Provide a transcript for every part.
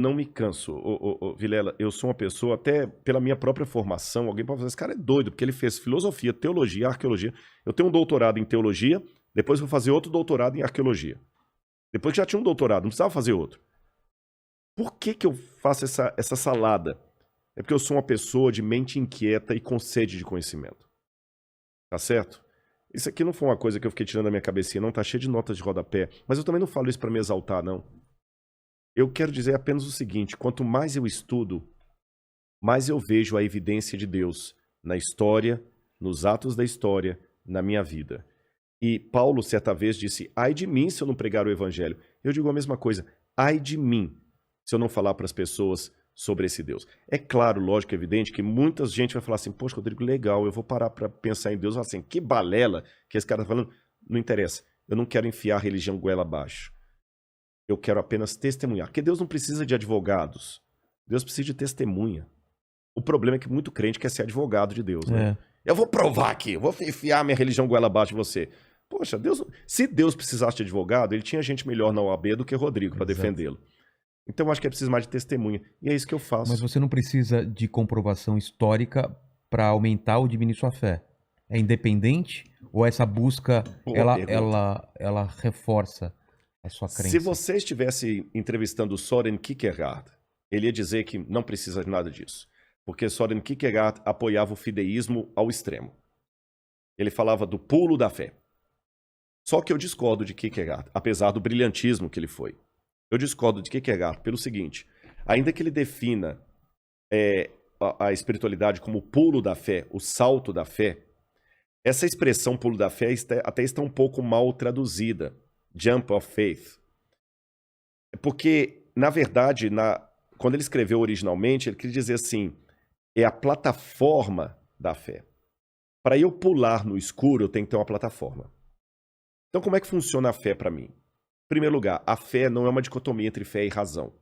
não me canso, Vilela. Eu sou uma pessoa, até pela minha própria formação, alguém pode falar, esse cara é doido, porque ele fez filosofia, teologia, arqueologia. Eu tenho um doutorado em teologia, depois vou fazer outro doutorado em arqueologia. Depois que já tinha um doutorado, não precisava fazer outro. Por que que eu faço essa salada? É porque eu sou uma pessoa de mente inquieta e com sede de conhecimento. Tá certo? Isso aqui não foi uma coisa que eu fiquei tirando da minha cabecinha, não. Tá cheio de notas de rodapé. Mas eu também não falo isso pra me exaltar, não. Eu quero dizer apenas o seguinte: quanto mais eu estudo, mais eu vejo a evidência de Deus na história, nos atos da história, na minha vida. E Paulo, certa vez, disse: ai de mim se eu não pregar o evangelho. Eu digo a mesma coisa: ai de mim se eu não falar para as pessoas sobre esse Deus. É claro, lógico, evidente que muita gente vai falar assim: poxa, Rodrigo, legal, eu vou parar para pensar em Deus. Assim, que balela que esse cara está falando. Não interessa. Eu não quero enfiar a religião goela abaixo. Eu quero apenas testemunhar. Porque Deus não precisa de advogados. Deus precisa de testemunha. O problema é que muito crente quer ser advogado de Deus, né? É. Eu vou provar aqui, eu vou enfiar minha religião goela abaixo de você. Poxa, Deus, se Deus precisasse de advogado, ele tinha gente melhor na OAB do que Rodrigo para Exato. defendê-lo. Então eu acho que é preciso mais de testemunha. E é isso que eu Mas faço. você não precisa de comprovação histórica para aumentar ou diminuir sua fé. É independente ou essa busca Boa ela pergunta. ela ela reforça a sua Se crença? você estivesse entrevistando Soren Kierkegaard, ele ia dizer que não precisa de nada disso. Porque Soren Kierkegaard apoiava o fideísmo ao extremo. Ele falava do pulo da fé. Só que eu discordo de Kierkegaard, apesar do brilhantismo que ele foi. Eu discordo de Kierkegaard pelo seguinte: ainda que ele defina a espiritualidade como o pulo da fé, o salto da fé, essa expressão pulo da fé até está um pouco mal traduzida. Jump of faith. Porque, na verdade, quando ele escreveu originalmente, ele queria dizer assim: é a plataforma da fé. Para eu pular no escuro, eu tenho que ter uma plataforma. Então, como é que funciona a fé para mim? Em primeiro lugar, a fé não é uma dicotomia entre fé e razão.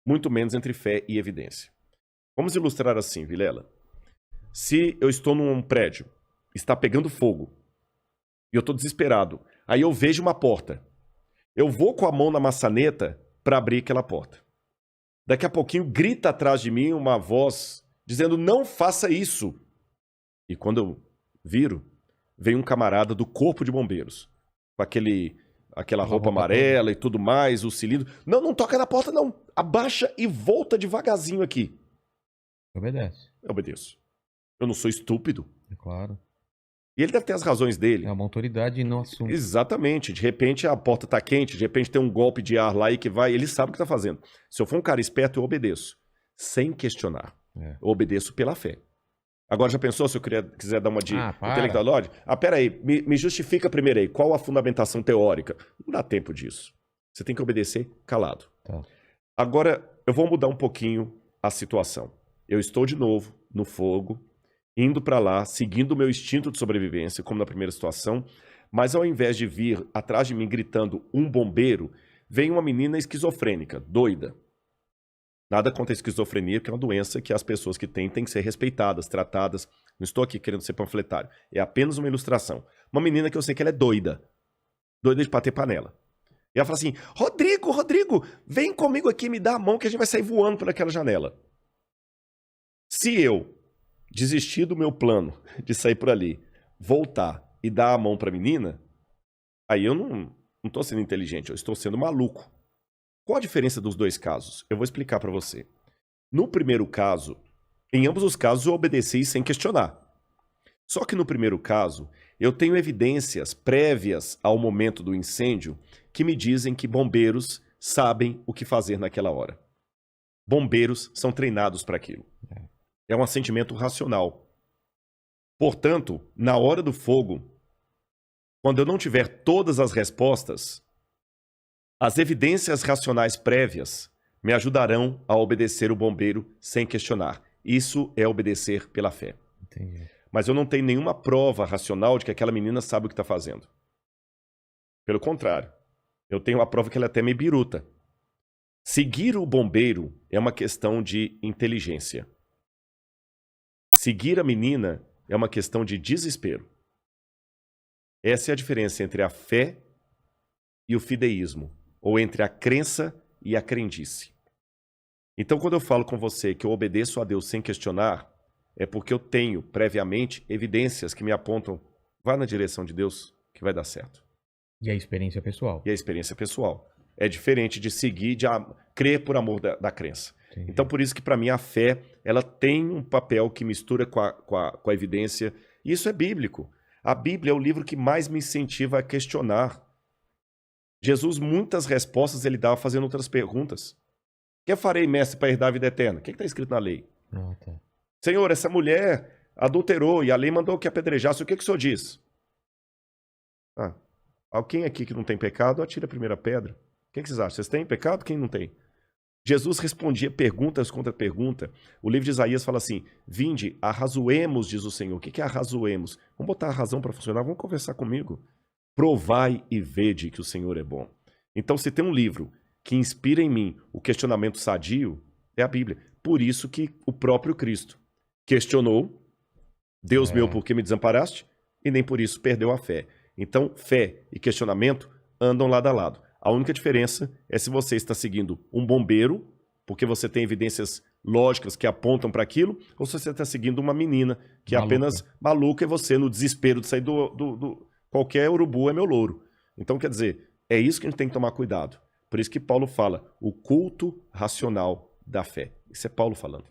Muito menos entre fé e evidência. Vamos ilustrar assim, Vilela. Se eu estou num prédio, está pegando fogo, e eu estou desesperado, aí eu vejo uma porta. Eu vou com a mão na maçaneta para abrir aquela porta. Daqui a pouquinho grita atrás de mim uma voz dizendo: não faça isso. E quando eu viro, vem um camarada do corpo de bombeiros, com aquela roupa roupa toda. amarela e tudo mais, o cilindro. Não, não toca na porta não. Abaixa e volta devagarzinho aqui. Obedece. Eu obedeço. Eu não sou estúpido. É claro. E ele deve ter as razões É dele. uma autoridade no assunto. Exatamente. De repente a porta tá quente, de repente tem um golpe de ar lá e que vai. Ele sabe o que tá fazendo. Se eu for um cara esperto, eu obedeço. Sem questionar. É. Eu obedeço pela fé. Agora, já pensou se eu quiser dar uma de Ah, para. intelectual lógica? Ah, peraí, me justifica primeiro aí. Qual a fundamentação teórica? Não dá tempo disso. Você tem que obedecer calado. Tá. Agora, eu vou mudar um pouquinho a situação. Eu estou de novo no fogo, indo para lá, seguindo o meu instinto de sobrevivência, como na primeira situação, mas ao invés de vir atrás de mim gritando um bombeiro, vem uma menina esquizofrênica, doida. Nada contra a esquizofrenia, que é uma doença que as pessoas que têm que ser respeitadas, tratadas. Não estou aqui querendo ser panfletário. É apenas uma ilustração. Uma menina que eu sei que ela é doida. Doida de bater panela. E ela fala assim: Rodrigo, Rodrigo, vem comigo aqui, me dá a mão que a gente vai sair voando por aquela janela. Se eu desistir do meu plano de sair por ali, voltar e dar a mão para a menina, aí eu não estou sendo inteligente, eu estou sendo maluco. Qual a diferença dos dois casos? Eu vou explicar para você. No primeiro caso, em ambos os casos eu obedeci sem questionar. Só que no primeiro caso, eu tenho evidências prévias ao momento do incêndio que me dizem que bombeiros sabem o que fazer naquela hora. Bombeiros são treinados para aquilo. É um assentimento racional. Portanto, na hora do fogo, quando eu não tiver todas as respostas, as evidências racionais prévias me ajudarão a obedecer o bombeiro sem questionar. Isso é obedecer pela fé. Entendi. Mas eu não tenho nenhuma prova racional de que aquela menina sabe o que está fazendo. Pelo contrário, eu tenho a prova que ela é até meio biruta. Seguir o bombeiro é uma questão de inteligência. Seguir a menina é uma questão de desespero. Essa é a diferença entre a fé e o fideísmo, ou entre a crença e a crendice. Então, quando eu falo com você que eu obedeço a Deus sem questionar, é porque eu tenho, previamente, evidências que me apontam, vá na direção de Deus, que vai dar certo. E a experiência pessoal. E a experiência pessoal. É diferente de seguir, de crer por amor da crença. Entendi. Então, por isso que, para mim, a fé, ela tem um papel que mistura com a evidência. E isso é bíblico. A Bíblia é o livro que mais me incentiva a questionar. Jesus, muitas respostas ele dava fazendo outras perguntas. O que farei, mestre, para herdar a vida eterna? O que está escrito na lei? Ah, tá. Senhor, essa mulher adulterou e a lei mandou que apedrejasse. O que o senhor diz? Alguém aqui que não tem pecado, atira a primeira pedra. O que vocês acham? Vocês têm pecado? Quem não tem? Jesus respondia perguntas contra pergunta. O livro de Isaías fala assim, vinde, arrazoemos, diz o Senhor. O que é arrazoemos? Vamos botar a razão para funcionar, vamos conversar comigo. Provai e vede que o Senhor é bom. Então, se tem um livro que inspira em mim o questionamento sadio, é a Bíblia. Por isso que o próprio Cristo questionou, Deus meu, por que me desamparaste? E nem por isso perdeu a fé. Então, fé e questionamento andam lado a lado. A única diferença é se você está seguindo um bombeiro, porque você tem evidências lógicas que apontam para aquilo, ou se você está seguindo uma menina que é apenas maluca e você, no desespero de sair qualquer urubu é meu louro. Então, quer dizer, é isso que a gente tem que tomar cuidado. Por isso que Paulo fala, o culto racional da fé. Isso é Paulo falando.